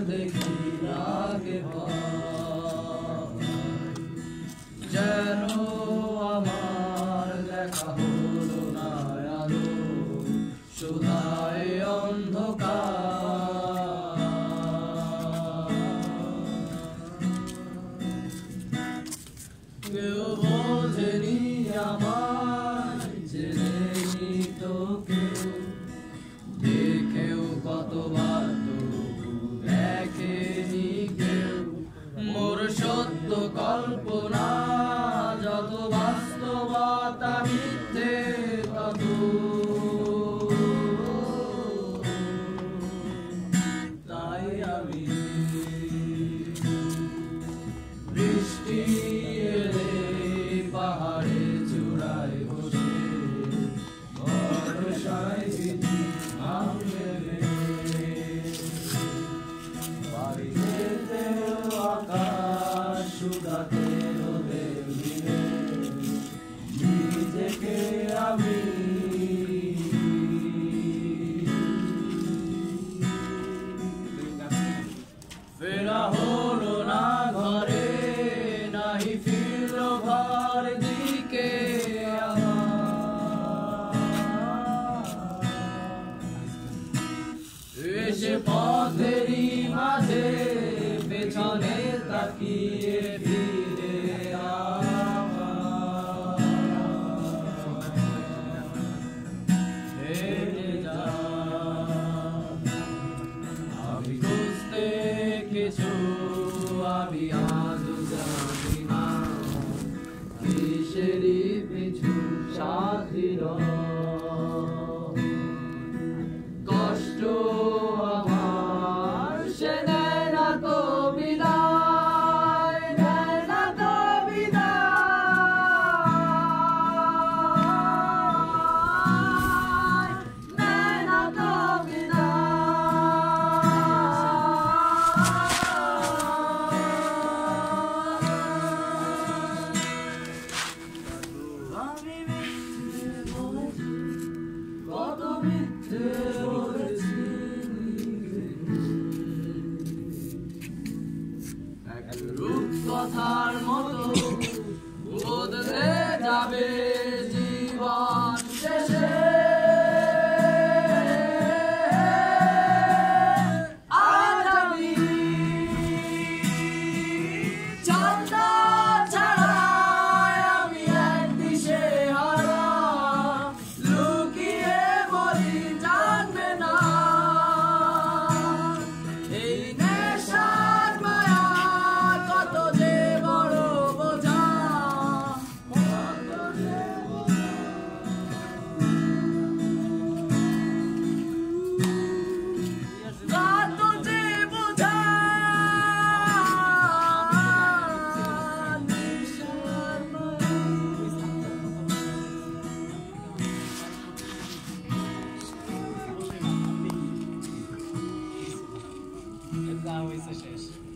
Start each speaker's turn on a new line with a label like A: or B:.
A: দেখি আগে যেন আমার দেখা হলো না আলো শুধায় অন্ধকার কেউ বোঝেনি আমার জেনেনি তো কেউ দেখেও কতবার দেখেনি কেউ মোর সত্য কল্পনা যত বাস্তবতা মিথ্যে তত তাই আমি বৃষ্টি এলে পাহাড়ে চূড়ায় বসে বর্ষায় ভিজি আকাশ শুধাতে রোদে দিনে নিজেকে আমি ফেরা হলো না ঘরে নাহি ফিরল ঘর দিকে এসে পথেরই মাঝে পেছনে তাকিয়ে ফিরে হেরে যা আমি খুঁজতে কিছু আমি আজ জানি না কিসেরই পিছু সাথীর কষ্ট আমার সে নেয় না তো বিদায় নেয় না তো বিদায় নেয় না তো কত মিথ্যে বলেছি রূপকথার মতো বদলে যাবে জীবন শেষে আজ আমি চন্দা ছাড়া আমি এক দিশেহারা লুকিয়ে মরি জানবে না এই নেশার মায়া কত যে বড় বোঝা কত যে বোঝা নেশার
B: Da, esse é